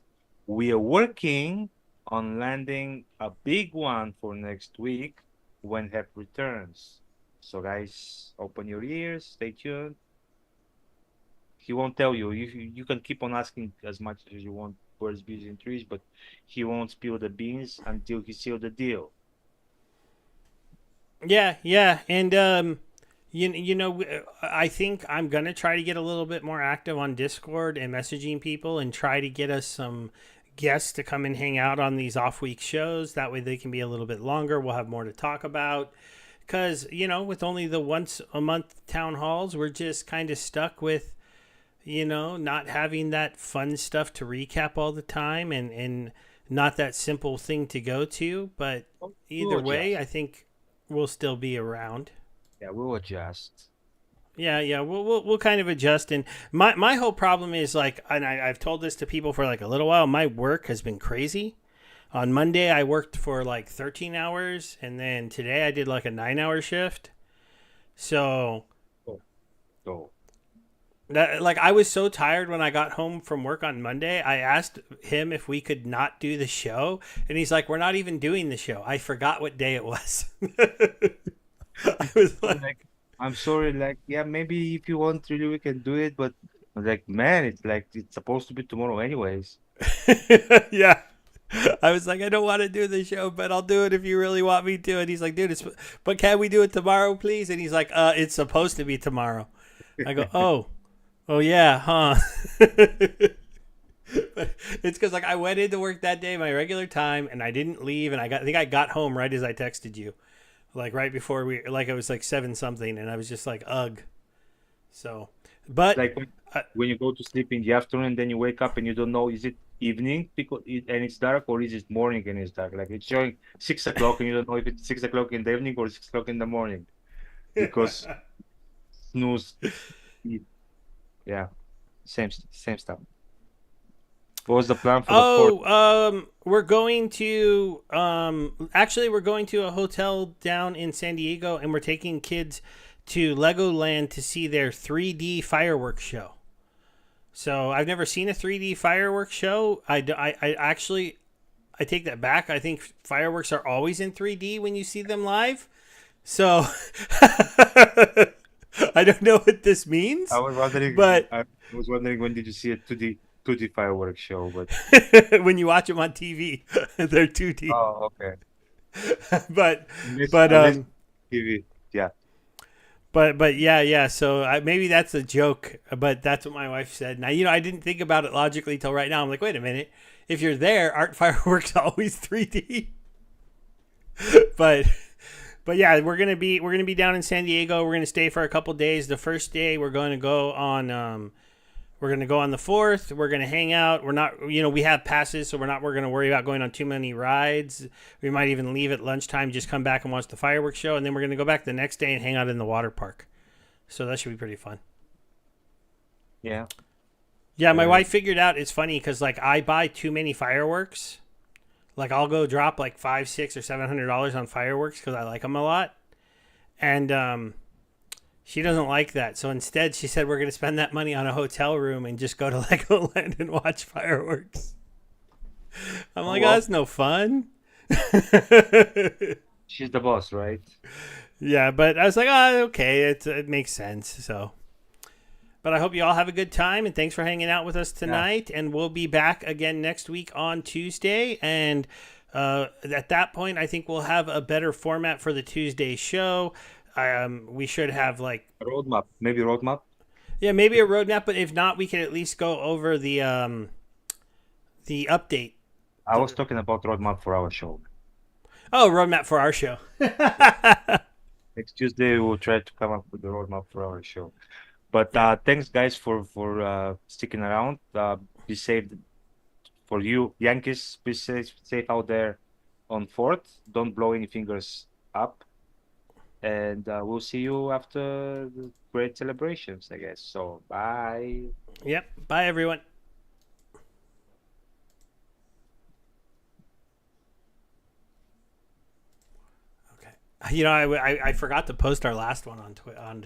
We are working on landing a big one for next week when Hep returns. So guys, open your ears, stay tuned. He won't tell you. You can keep on asking as much as you want birds, bees, and trees, but he won't spill the beans until he sealed the deal. Yeah, yeah, and I think I'm gonna try to get a little bit more active on Discord and messaging people and try to get us some guests to come and hang out on these off week shows. That way they can be a little bit longer. We'll have more to talk about. Because with only the once a month town halls, we're just kind of stuck with not having that fun stuff to recap all the time and not that simple thing to go to. But We'll either way, adjust. I think we'll still be around. Yeah, we'll adjust. Yeah, yeah, we'll kind of adjust. And my whole problem is like, and I've told this to people for like a little while. My work has been crazy. On Monday, I worked for like 13 hours, and then today I did like a 9 hour shift. So Oh, so Like I was so tired when I got home from work on Monday. I asked him if we could not do the show, and he's like, "We're not even doing the show." I forgot what day it was. I was I'm like, like, I'm sorry, like, yeah, maybe if you want, really, we can do it, but I'm like, man, it's like it's supposed to be tomorrow anyways. "Yeah." I was like, "I don't want to do the show, but I'll do it if you really want me to." And he's like, "Dude, but can we do it tomorrow, please?" And he's like, It's supposed to be tomorrow." I go, oh yeah, huh?" But it's because like I went into work that day my regular time and I didn't leave, and I think I got home right as I texted you, like right before it was like 7 something, and I was just like ugh. So, It's but like when you go to sleep in the afternoon, then you wake up and you don't know, is it evening and it's dark, or is it morning and it's dark? Like it's showing 6 o'clock and you don't know if it's 6 o'clock in the evening or 6 o'clock in the morning because snooze. Yeah, same stuff. What was the plan for the fourth? we're going to actually we're going to a hotel down in San Diego, and we're taking kids to Legoland to see their 3D fireworks show. So I've never seen a 3D fireworks show. I actually I take that back. I think fireworks are always in 3D when you see them live. So I don't know what this I means, was wondering. but I was wondering when did you see a 2D fireworks show? But when you watch them on TV, they're 2D. oh, okay. But Unless but unless TV, yeah. but yeah. So maybe that's a joke, but that's what my wife said. Now I didn't think about it logically till right now. I'm like, wait a minute. If you're there, aren't fireworks always 3D? but we're gonna be down in San Diego. We're gonna stay for a couple days. The first day we're gonna go on the 4th. We're gonna hang out. We're not we have passes, so we're gonna worry about going on too many rides. We might even leave at lunchtime, just come back and watch the fireworks show, and then we're gonna go back the next day and hang out in the water park. So that should be pretty fun. Yeah. Yeah, my Uh, wife figured out it's funny because like I buy too many fireworks. Like I'll go drop like $500, $600, or $700 on fireworks because I like them a lot, and she doesn't like that. So instead, she said we're going to spend that money on a hotel room and just go to Legoland and watch fireworks. I'm oh like, oh, well, that's no fun. she's the boss, right? Yeah, but I was like, oh, okay, it makes sense. So, but I hope you all have a good time, and thanks for hanging out with us Yeah. tonight. And we'll be back again next week on Tuesday. And at that point, I think we'll have a better format for the Tuesday show. We should have like, Roadmap, maybe roadmap. yeah, maybe a roadmap, but if not, we can at least go over the update. I was talking about roadmap for our show. Oh, roadmap for our show. Next Tuesday, we'll try to come up with the roadmap for our show. But Yeah. thanks, guys, for sticking around. Be safe for you, Yankees. Be safe out there on fourth. Don't blow any fingers up. And we'll see you after the great celebrations, I guess. So, bye. Yep. Bye, everyone. Okay. I forgot to post our last one on